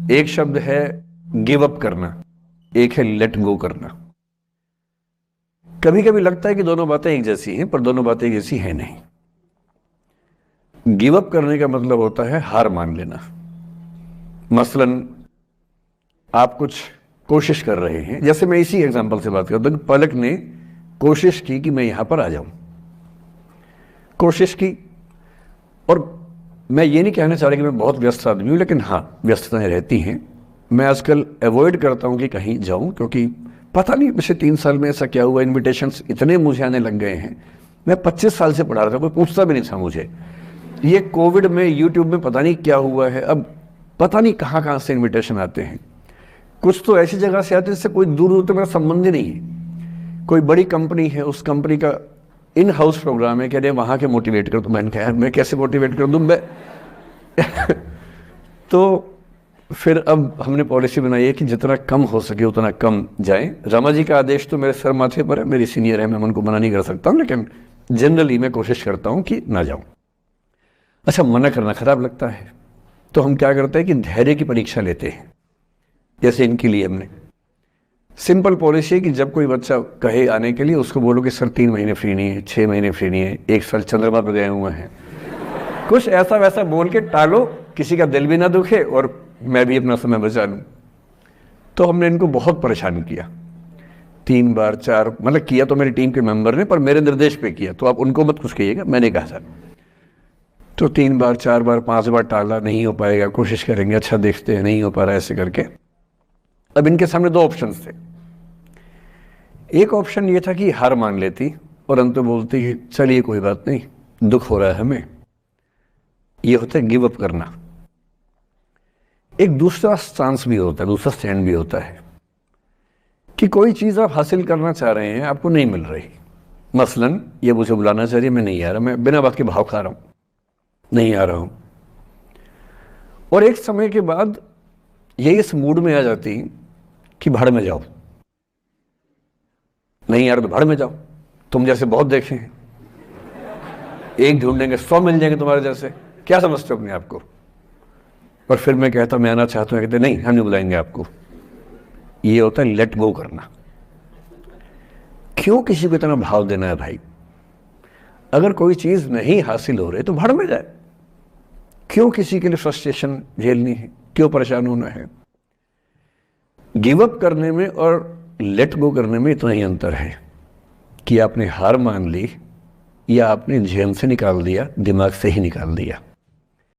एक शब्द है गिव अप करना, एक है लेट गो करना। कभी कभी लगता है कि दोनों बातें एक जैसी हैं, पर दोनों बातें एक जैसी हैं नहीं। गिव अप करने का मतलब होता है हार मान लेना। मसलन आप कुछ कोशिश कर रहे हैं, जैसे मैं इसी एग्जांपल से बात करता हूं कि पलक ने कोशिश की कि मैं यहां पर आ जाऊं, कोशिश की। और मैं ये नहीं कहना चाह रहा कि मैं बहुत व्यस्त आदमी हूं, लेकिन हाँ, व्यस्तताएं रहती हैं। मैं आजकल अवॉइड करता हूं कि कहीं जाऊं, क्योंकि पता नहीं पिछले 3 साल में ऐसा क्या हुआ, इन्विटेशंस इतने मुझे आने लग गए हैं। मैं 25 साल से पढ़ा रहा था, कोई पूछता भी नहीं था मुझे। ये कोविड में यूट्यूब में पता नहीं क्या हुआ है, अब पता नहीं कहाँ कहाँ से इन्विटेशन आते हैं। कुछ तो ऐसी जगह से आते हैं जिससे कोई दूर दूर तक मेरा संबंध ही नहीं है। कोई बड़ी कंपनी है, उस कंपनी का इन हाउस प्रोग्राम है, कह रहे वहाँ के मोटिवेट कर। तो मैंने कहा यार मैं कैसे मोटिवेट कर दूँ मैं तो फिर अब हमने पॉलिसी बनाई है कि जितना कम हो सके उतना कम जाएं। रमा जी का आदेश तो मेरे सर माथे पर है, मेरी सीनियर है, मैं उनको मना नहीं कर सकता हूँ, लेकिन जनरली मैं कोशिश करता हूँ कि ना जाऊँ। अच्छा, मना करना खराब लगता है, तो हम क्या करते हैं कि धैर्य की परीक्षा लेते हैं। जैसे इनके लिए हमने सिंपल पॉलिसी है कि जब कोई बच्चा कहे आने के लिए, उसको बोलो कि सर 3 महीने फ्री नहीं है, 6 महीने फ्री नहीं है, 1 साल चंद्रमा पर गए हुए हैं। कुछ ऐसा वैसा बोल के टालो, किसी का दिल भी ना दुखे और मैं भी अपना समय बचा लूँ। तो हमने इनको बहुत परेशान किया, 3 बार 4, मतलब किया तो मेरी टीम के मेंबर ने, पर मेरे निर्देश पे किया, तो आप उनको मत कुछ कहिएगा, मैंने कहा सर। तो 3 बार 4 बार 5 बार टाला, नहीं हो पाएगा, कोशिश करेंगे, अच्छा देखते हैं, नहीं हो पा रहा, ऐसे करके। अब इनके सामने 2 ऑप्शंस थे। एक ऑप्शन ये था कि हार मान लेती और अंत में बोलती कि चलिए कोई बात नहीं, दुख हो रहा है हमें। ये होता है गिव अप करना। एक दूसरा चांस भी होता है, दूसरा स्टैंड भी होता है कि कोई चीज़ आप हासिल करना चाह रहे हैं, आपको नहीं मिल रही। मसलन ये मुझे बुलाना चाह रही है, मैं नहीं आ रहा, मैं बिना बात के भाव खा रहा हूँ, नहीं आ रहा हूँ। और एक समय के बाद ये इस मूड में आ जाती कि भाड़ में जाओ, नहीं यार तो भाड़ में जाओ, तुम जैसे बहुत देखे हैं, एक ढूंढेंगे 100 मिल जाएंगे तुम्हारे जैसे, क्या समझते हो अपने आप को। और फिर मैं कहता मैं आना चाहता हूँ, कहते नहीं हम नहीं बुलाएंगे आपको। ये होता है लेट गो करना। क्यों किसी को इतना भाव देना है भाई? अगर कोई चीज नहीं हासिल हो रही तो भाड़ में जाए। क्यों किसी के लिए फ्रस्ट्रेशन झेलनी है, क्यों परेशान होना है? गिव अप करने में और लेट गो करने में इतना ही अंतर है कि आपने हार मान ली या आपने जेल से निकाल दिया, दिमाग से ही निकाल दिया।